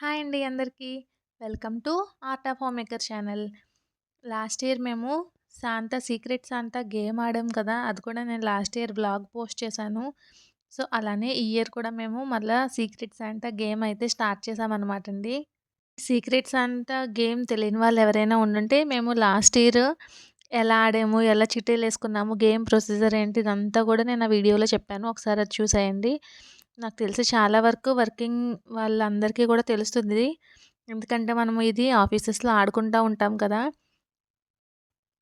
Hi అండి అందరికీ. Welcome to art of home maker channel. Last year మేము secret సాంతా game ఆడాం కదా! అది కూడా నేను లాస్ట్ ఇయర్ వ్లాగ్ పోస్ట్ చేశాను. సో, అలానే ఈ ఇయర్ కూడా మేము మళ్ళా సీక్రెట్ సాంతా గేమ్ అయితే స్టార్ట్ చేశామనమాట అండి. సీక్రెట్ సాంతా గేమ్ తెలియని వాళ్ళు ఎవరైనా ఉండుంటే మేము లాస్ట్ ఇయర్ ఎలా ఆడాము, ఎలా చీటీలేసుకున్నాము, గేమ్ ప్రొసీజర్ ఏంటి ఇదంతా కూడా నేను ఆ వీడియోలో చెప్పాను. ఒకసారి అది చూసేయండి. నాకు తెలిసి చాలా వరకు వర్కింగ్ వాళ్ళందరికీ కూడా తెలుస్తుంది. ఎందుకంటే మనము ఇది ఆఫీసెస్‌లో ఆడుకుంటా ఉంటాం కదా!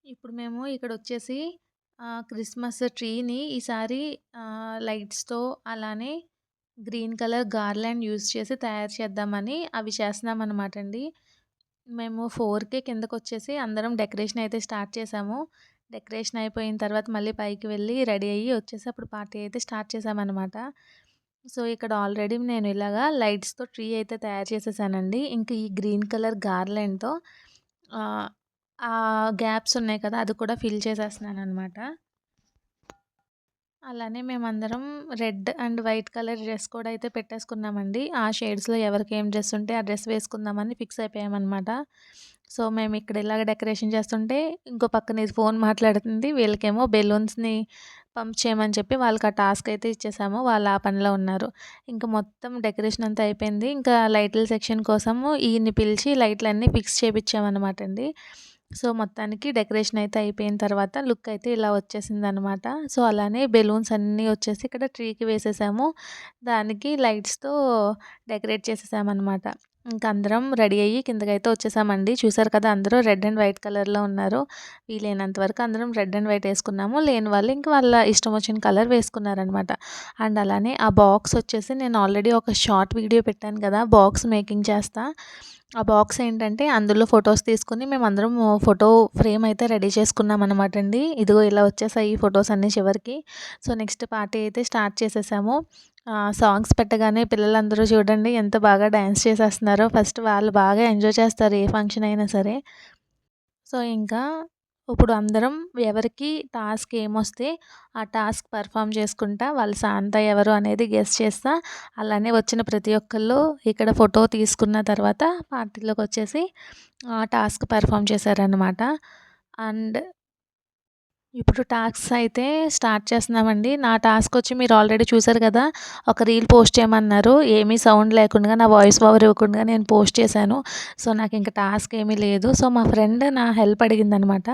ఇప్పుడు మేము ఇక్కడొచ్చేసి క్రిస్మస్ ట్రీని ఈసారి లైట్స్‌తో అలానే గ్రీన్ కలర్ గార్లాండ్ యూజ్ చేసి తయారు చేద్దామని అవి చేస్తున్నామనమాట అండి. మేము 4కే కిందకొచ్చేసి అందరం డెకరేషన్ అయితే స్టార్ట్ చేసాము. డెకరేషన్ అయిపోయిన తర్వాత మళ్ళీ పైకి వెళ్ళి రెడీ అయ్యి వచ్చేసి అప్పుడు పార్టీ అయితే స్టార్ట్ చేశామనమాట. సో, ఇక్కడ ఆల్రెడీ నేను ఇలాగా లైట్స్‌తో ట్రీ అయితే తయారు చేసేసానండి. ఇంక ఈ గ్రీన్ కలర్ గార్లాండ్‌తో ఆహ్, ఆ గ్యాప్స్ ఉన్నాయి కదా! అది కూడా ఫిల్ చేసేస్తున్నాననమాట. అలానే మేమందరం red and white colour dress code అయితే పెట్టేసుకున్నామండి. ఆ షేడ్స్‌లో ఎవరికి ఏం డ్రెస్ ఉంటే ఆ డ్రెస్ వేసుకుందామని ఫిక్స్ అయిపోయామనమాట. సో, మేము ఇక్కడ ఇలాగ డెకరేషన్ చేస్తుంటే ఇంకో పక్కన ఇది ఫోన్ మాట్లాడుతుంది. వీళ్ళకేమో బెలూన్స్‌ని పంప్ చేయమని చెప్పి వాళ్ళకి ఆ టాస్క్ అయితే ఇచ్చేసాము. వాళ్ళు ఆ పనిలో ఉన్నారు. ఇంక మొత్తం డెకరేషన్ అంతా అయిపోయింది. ఇంకా లైట్‌ల సెక్షన్ కోసము ఈయన్ని పిలిచి లైట్‌లన్నీ ఫిక్స్ చేపిచ్చామనమాట అండి. సో, మొత్తానికి డెకరేషన్ అయితే అయిపోయిన తర్వాత లుక్ అయితే ఇలా వచ్చేసిందనమాట. సో, అలానే బెలూన్స్ అన్నీ వచ్చేసి ఇక్కడ ట్రీకి వేసేసాము. దానికి లైట్స్‌తో డెకరేట్ చేసేసామనమాట. ఇంక అందరం రెడీ అయ్యి కిందకైతే వచ్చేసామండి. చూసారు కదా! అందరూ రెడ్ అండ్ వైట్ కలర్‌లో ఉన్నారు. వీలైనంత వరకు అందరం రెడ్ అండ్ వైట్ ఏసుకున్నాము. లేని వాళ్ళు ఇంక వాళ్ళ ఇష్టం వచ్చిన కలర్ వేసుకున్నారనమాట. అండ్ అలానే ఆ బాక్స్ వచ్చేసి నేను ఆల్రెడీ ఒక షార్ట్ వీడియో పెట్టాను కదా! బాక్స్ మేకింగ్ చేస్తా. ఆ బాక్స్ ఏంటంటే అందులో ఫోటోస్ తీసుకొని మేమందరం ఫోటో ఫ్రేమ్ అయితే రెడీ చేసుకున్నామనమాట అండి. ఇదిగో ఇలా వచ్చేసాయి ఫోటోస్ అన్నీ చివరికి. సో, నెక్స్ట్ పార్టీ అయితే స్టార్ట్ చేసేసాము. సాంగ్స్ పెట్టగానే పిల్లలందరూ చూడండి ఎంత బాగా డాన్స్ చేసేస్తున్నారో. ఫస్ట్ వాళ్ళు బాగా ఎంజాయ్ చేస్తారు ఏ ఫంక్షన్ అయినా సరే. సో, ఇంకా ఇప్పుడు అందరం ఎవరికి టాస్క్ ఏమొస్తే ఆ టాస్క్ పెర్ఫార్మ్ చేసుకుంటా వాళ్ళు సాంతా ఎవరు అనేది గెస్ చేస్తా. అలానే వచ్చిన ప్రతి ఒక్కళ్ళు ఇక్కడ ఫోటో తీసుకున్న తర్వాత పార్టీలోకొచ్చేసి టాస్క్ పెర్ఫార్మ్ చేశారనమాట. అండ్ ఇప్పుడు టాస్క్స్ అయితే స్టార్ట్ చేస్తున్నామండి. నా టాస్క్ వచ్చి మీరు ఆల్రెడీ చూసారు కదా! ఒక రీల్ పోస్ట్ చేయమన్నారు. ఏమీ సౌండ్ లేకుండా నా వాయిస్ ఓవర్ ఇవ్వకుండా నేను పోస్ట్ చేశాను. సో, నాకింక టాస్క్ ఏమీ లేదు. సో, మా ఫ్రెండ్ నా హెల్ప్ అడిగిందనమాట.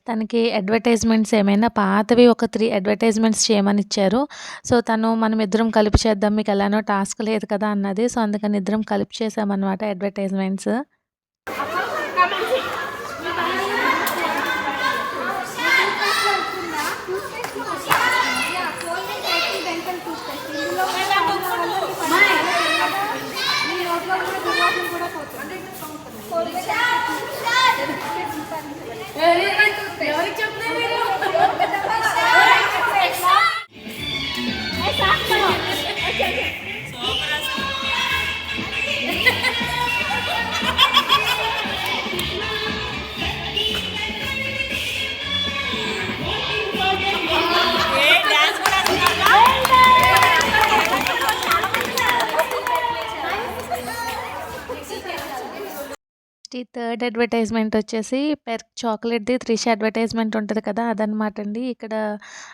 తనకి అడ్వర్టైజ్మెంట్స్ ఏమైనా పాతవి ఒక 3 అడ్వర్టైజ్మెంట్స్ చేయమని ఇచ్చారు. సో, తను మనమిద్దరం కలిపి చేద్దాం మీకు ఎలానో టాస్క్ లేదు కదా! అన్నది. సో, అందుకని ఇద్దరం కలిపి చేశామనమాట అడ్వర్టైజ్మెంట్స్. ఎవరికి చెప్తున్నారు మీరు? ఈ థర్డ్ అడ్వర్టైజ్మెంట్ వచ్చేసి చాక్లెట్‌ది త్రిష అడ్వర్టైజ్మెంట్ ఉంటది కదా! అదనమాట అండి. ఇక్కడ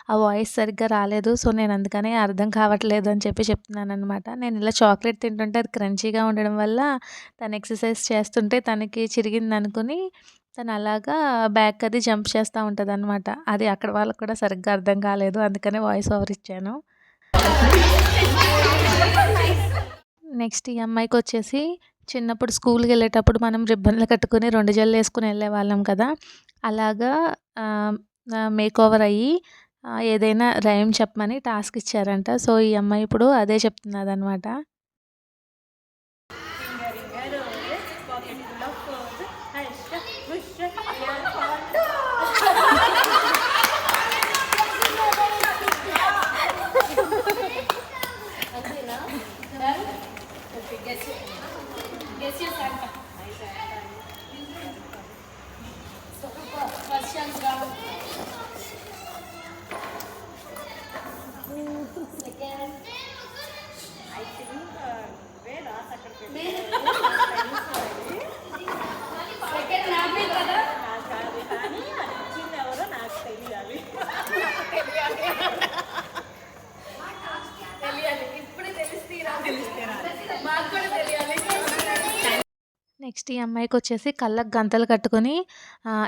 ఆ వాయిస్ సరిగ్గా రాలేదు. సో, నేను అందుకనే అర్థం కావట్లేదు అని చెప్పి చెప్తున్నాననమాట. నేను ఇలా చాక్లెట్ తింటుంటే అది క్రంచీగా ఉండడం వల్ల తను ఎక్సర్సైజ్ చేస్తుంటే తనకి చిరిగిందనుకుని తను అలాగా బ్యాక్ అది జంప్ చేస్తా ఉంటదనమాట. అది అక్కడ వాళ్ళకి కూడా సరిగ్గా అర్థం కాలేదు. అందుకనే వాయిస్ ఓవర్ ఇచ్చాను. నెక్స్ట్ ఈ అమ్మాయికొచ్చేసి చిన్నప్పుడు స్కూల్‌కెళ్ళేటప్పుడు మనం రిబ్బన్లు కట్టుకొని 2 జడలేసుకొని ఎళ్ళేవాళ్ళం కదా! అలాగా ఆహ్, మేకోవర్ అయ్యి ఏదైనా రైమ్ చెప్పమని టాస్క్ ఇచ్చారంట. సో, ఈ అమ్మాయి ఇప్పుడు అదే చెప్తున్నదనమాట. Guess your Santa. So, first chance round. Second. I think where are second? Next ఈ అమ్మాయికొచ్చేసి కళ్ళకి గంతలు కట్టుకొని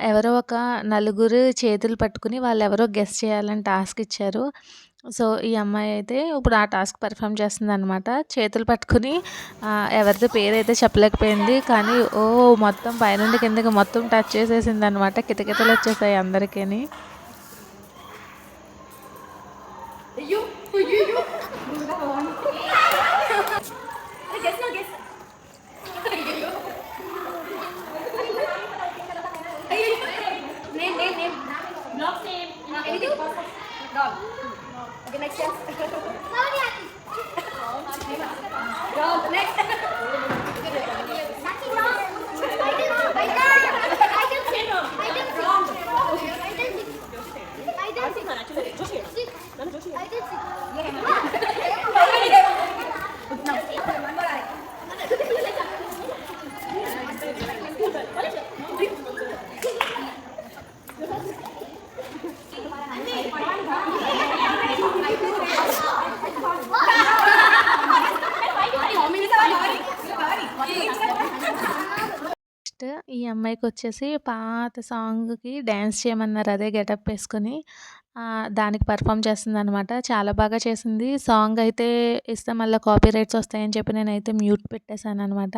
ఎవరో ఒక నలుగురు చేతులు పట్టుకొని వాళ్ళెవరో గెస్ చేయాలని టాస్క్ ఇచ్చారు. సో, ఈ అమ్మాయి అయితే ఇప్పుడు ఆ టాస్క్ పెర్ఫార్మ్ చేస్తుందనమాట. చేతులు పట్టుకొని ఎవరిదో పేరైతే చెప్పలేకపోయింది. కానీ మొత్తం పైనుండి కిందకి మొత్తం టచ్ చేసేసిందనమాట. కితకితలొచ్చేసాయి అందరికిని. అయ్యో అయ్యయ్యో. గెస్ నా గెస్. అయ్యయ్యో. అయ్యయ్యో. Name. Black name. Anything. Doll. Okay next chance. Doll next. Next ఈ అమ్మాయికొచ్చేసి పాత సాంగ్‌కి డాన్స్ చేయమన్నారు. అదే గెటప్ ఏసుకొని దానికి పెర్ఫార్మ్ చేస్తుందనమాట. చాలా బాగా చేసింది. సాంగ్ అయితే ఇస్తే మళ్ళా కాపీరైట్స్ వస్తాయని చెప్పి నేనైతే మ్యూట్ పెట్టేశాననమాట.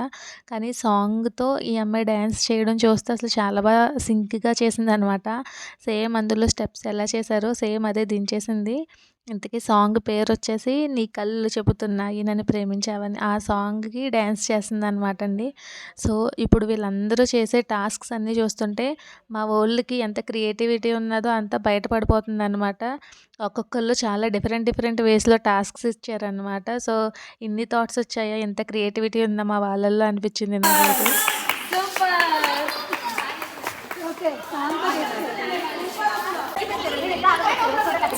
కానీ సాంగ్‌తో ఈ అమ్మాయి డాన్స్ చేయడం చూస్తే అసలు చాలా సింక్‌గా చేసిందనమాట. సేమ్ అందులో స్టెప్స్ ఎలా చేశారో సేమ్ అదే దించేసింది. ఇంతకీ సాంగ్ పేరొచ్చేసి 'నీ కళ్ళు చెబుతున్నాయి నన్ను ప్రేమించావని' ఆ సాంగ్‌కి డాన్స్ చేసిందనమాట అండి. సో, ఇప్పుడు వీళ్ళందరూ చేసే టాస్క్స్ అన్నీ చూస్తుంటే మా వోళ్ళకి ఎంత క్రియేటివిటీ ఉన్నదో అంతా బయటపడిపోతుందనమాట. ఒక్కొక్కళ్ళు చాలా డిఫరెంట్ వేస్‌లో టాస్క్స్ ఇచ్చారనమాట. సో, ఇన్ని థాట్స్ వచ్చాయా? ఇంత క్రియేటివిటీ ఉందా మా వాళ్ళల్లో అనిపించింది నాకైతే. Super. Okay.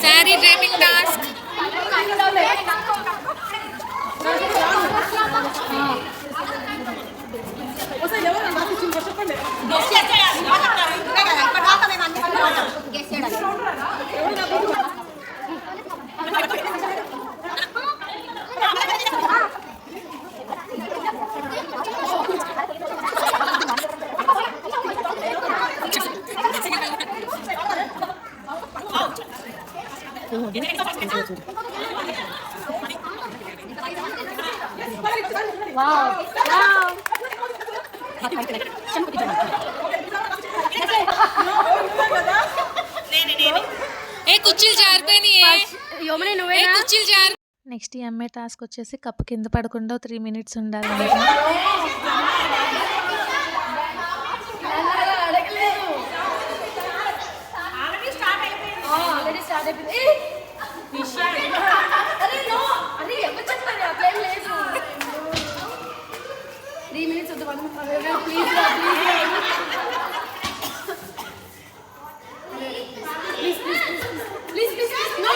Sari driving task. ఏ కుర్చీలు జారిపోయినాయే. యోమని ఏ నువ్వేనా? కుర్చీలు జారి. నెక్స్ట్ ఈ అమ్మాయి టాస్క్ వచ్చేసి కప్పు కింద పడకుండా 3 మినిట్స్ ఉండాలనమాట. అడగలేదు. ఆల్రెడీ స్టార్ట్ అయిపోయింది. అరే నో. అరే ఎవరు చెప్పారు? అట్లేం లేదు. 3 మినిట్స్ వద్దు. 1 ప్లీజ్ ప్లీజ్. నో.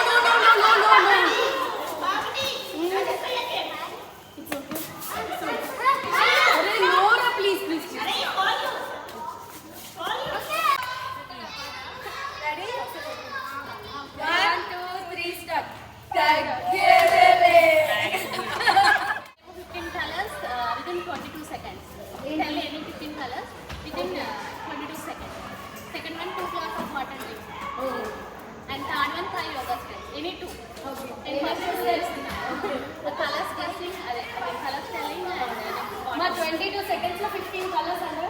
అరే నోరా please. Ready? 1 2 3 start. Tag. 15 colors within 22 seconds. Tell any 15 colors within 22 seconds. Second one, 2 glass of water drink. And third one, 5 yoga steps. Any 2. Okay. And first the colors guessing, colors telling మా 22 seconds లో 15 colours అంటే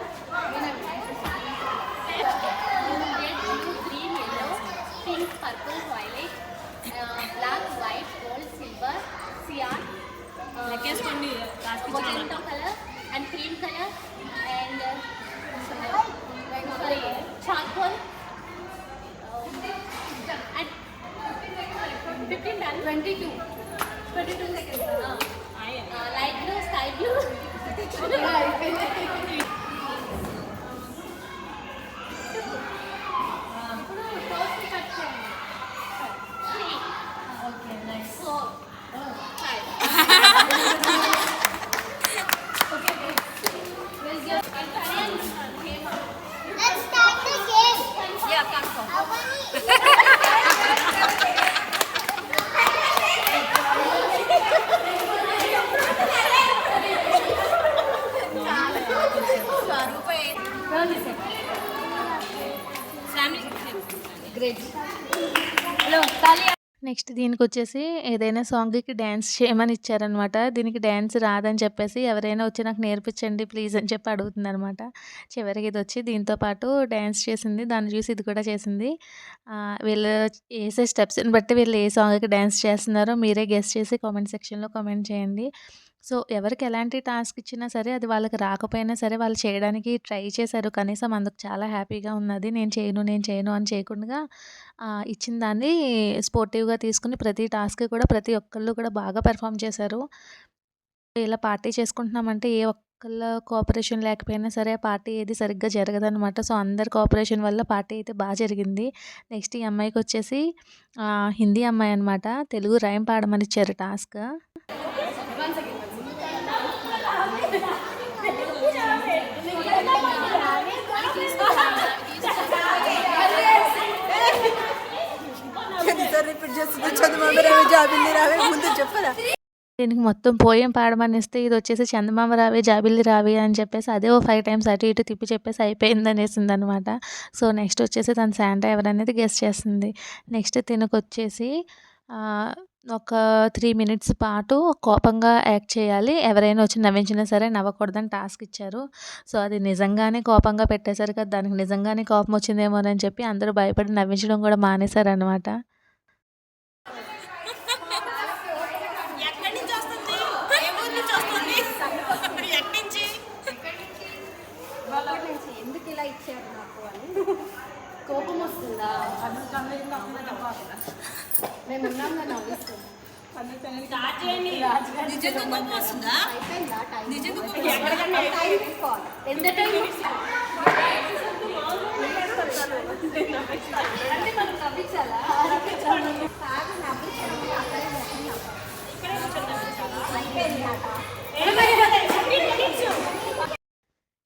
red, blue, green, yellow, pink, purple, violet, black, white, gold, silver, cyan, magenta color and cream color and charcoal and 15 done. 22 seconds. Light blue, sky blue. ఇప్పుడు toast cut చేయండి. 3 4 5. Okay stage hello తాలి next దీనికొచ్చేసి ఏదైనా సాంగ్‌కి dance చేయమని ఇచ్చారనమాట. దీనికి dance రాదని చెప్పేసి ఎవరైనా వచ్చి నాకు నేర్పించండి ప్లీజ్ అని చెప్పి అడుగుతుందనమాట. చివరికి ఇదొచ్చి దీంతో పాటు డాన్స్ చేసింది. దాన్ని చూసి ఇది కూడా చేసింది. వీళ్ళు ఏసే స్టెప్స్‌ని బట్టి వీళ్ళు ఏ సాంగ్‌కి డాన్స్ చేస్తున్నారో మీరే గెస్ చేసి కామెంట్ సెక్షన్‌లో కామెంట్ చేయండి. సో, ఎవరికి ఎలాంటి టాస్క్ ఇచ్చినా సరే అది వాళ్ళకి రాకపోయినా సరే వాళ్ళు చేయడానికి ట్రై చేశారు. కనీసం అందుకు చాలా హ్యాపీగా ఉన్నది. నేను చేయను అని చేయకుండా ఇచ్చిన దాన్ని స్పోర్టివ్‌గా తీసుకొని ప్రతి టాస్క్ కూడా ప్రతి ఒక్కళ్ళు కూడా బాగా పెర్ఫార్మ్ చేశారు. ఇలా పార్టీ చేసుకుంటున్నామంటే ఏ ఒక్కళ్ళ కోఆపరేషన్ లేకపోయినా సరే ఆ పార్టీ ఏది సరిగ్గా జరగదనమాట. సో, అందరి కోఆపరేషన్ వల్ల పార్టీ అయితే జరిగింది. నెక్స్ట్ ఈ అమ్మాయికొచ్చేసి హిందీ అమ్మాయి అనమాట. తెలుగు రైమ్ పాడమని ఇచ్చారు టాస్క్. రిపీట్ చేస్తుంది చందమామ రావే జాబిల్లి రావే ముందు చెప్పరా దీనికి మొత్తం పోయెం పాడమనిస్తే ఇదొచ్చేసి చందమామ రావే జాబిల్లి రావే అని చెప్పేసి అదే ఓ 5 టైమ్స్ అటు ఇటు తిప్పి చెప్పేసి అయిపోయిందనేసిందనమాట. సో, నెక్స్ట్ వచ్చేసి తను శాంటా ఎవరనేది గెస్ చేస్తుంది. నెక్స్ట్ తినకొచ్చేసి ఒక 3 మినిట్స్ పాటు కోపంగా యాక్ట్ చేయాలి. ఎవరైనా వచ్చి నవ్వించినా సరే నవ్వకూడదని టాస్క్ ఇచ్చారు. సో, అది నిజంగానే కోపంగా పెట్టేశారు కదా! దానికి నిజంగానే కోపం వచ్చిందేమోనని చెప్పి అందరూ భయపడి నవ్వించడం కూడా మానేశారనమాట. ఎక్కడి నుంచి వస్తుంది ఏ ఊరు నుంచి వస్తుంది ఎక్కడి నుంచి వాళ్ళ నుంచి ఎందుకు ఇలా ఇచ్చారు నాకు అని కోపం వస్తుందా మేము ఉన్నాం కదా నవ్విస్తుంది నిజంగా కోపం వస్తుందా అయిపోయిందా టైం నిజంగా కోపం టైం తీసుకోవాలి ఎంత టైం అంటే మనం నవ్వించాలా కాదు నవ్వించాలి అక్కడే అయిపోయింది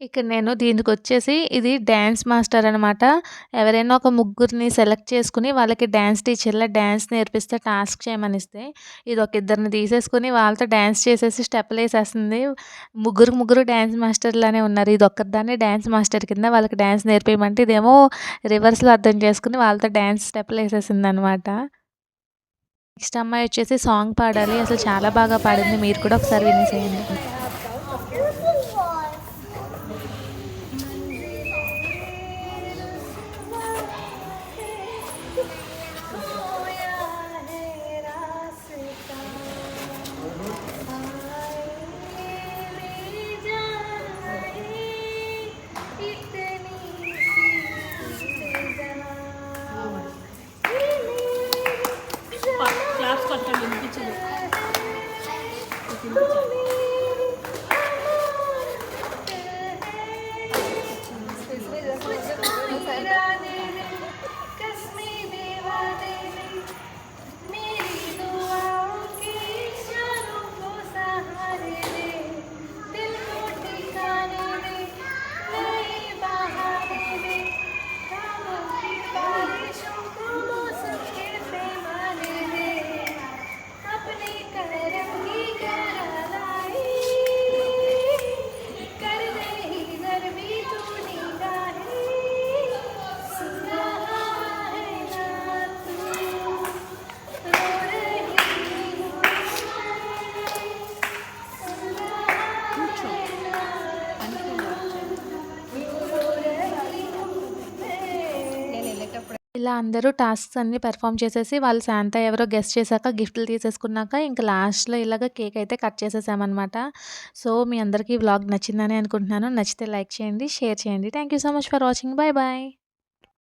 ఇక్కడ నేను దీనికొచ్చేసి ఇది డాన్స్ మాస్టర్ అనమాట. ఎవరైనా ఒక ముగ్గురిని సెలెక్ట్ చేసుకొని వాళ్ళకి డాన్స్ టీచర్‌లా డాన్స్ నేర్పిస్తే టాస్క్ చేయమనిస్తే, ఇది ఒక ఇద్దరిని తీసేసుకొని వాళ్ళతో డాన్స్ చేసేసి స్టెప్పులేసేస్తుంది. ముగ్గురు డాన్స్ మాస్టర్‌లానే ఉన్నారు. ఇది ఒక్కదాన్నే డాన్స్ మాస్టర్ కింద వాళ్ళకి డాన్స్ నేర్పియమంటే ఇదేమో రివర్స్‌లో అర్థం చేసుకొని వాళ్ళతో డాన్స్ స్టెప్పులేసేసిందనమాట. నెక్స్ట్ అమ్మాయి వచ్చేసి సాంగ్ పాడాలి. అసలు చాలా బాగా పాడింది. మీరు కూడా ఒకసారి వినేసేయండి. క్లాప్స్ కొట్టండి వినిపించదు ఇలా అందరూ టాస్క్స్ అన్నీ పెర్ఫార్మ్ చేసేసి వాళ్ళు శాంటా ఎవరో గెస్ చేశాక గిఫ్ట్లు తీసేసుకున్నాక ఇంక లాస్ట్‌లో ఇలాగ కేక్ అయితే కట్ చేసేసామనమాట. సో, మీ అందరికీ ఈ వ్లాగ్ నచ్చిందని అనుకుంటున్నాను. నచ్చితే లైక్ చేయండి, షేర్ చేయండి. Thank you so much for watching. Bye bye.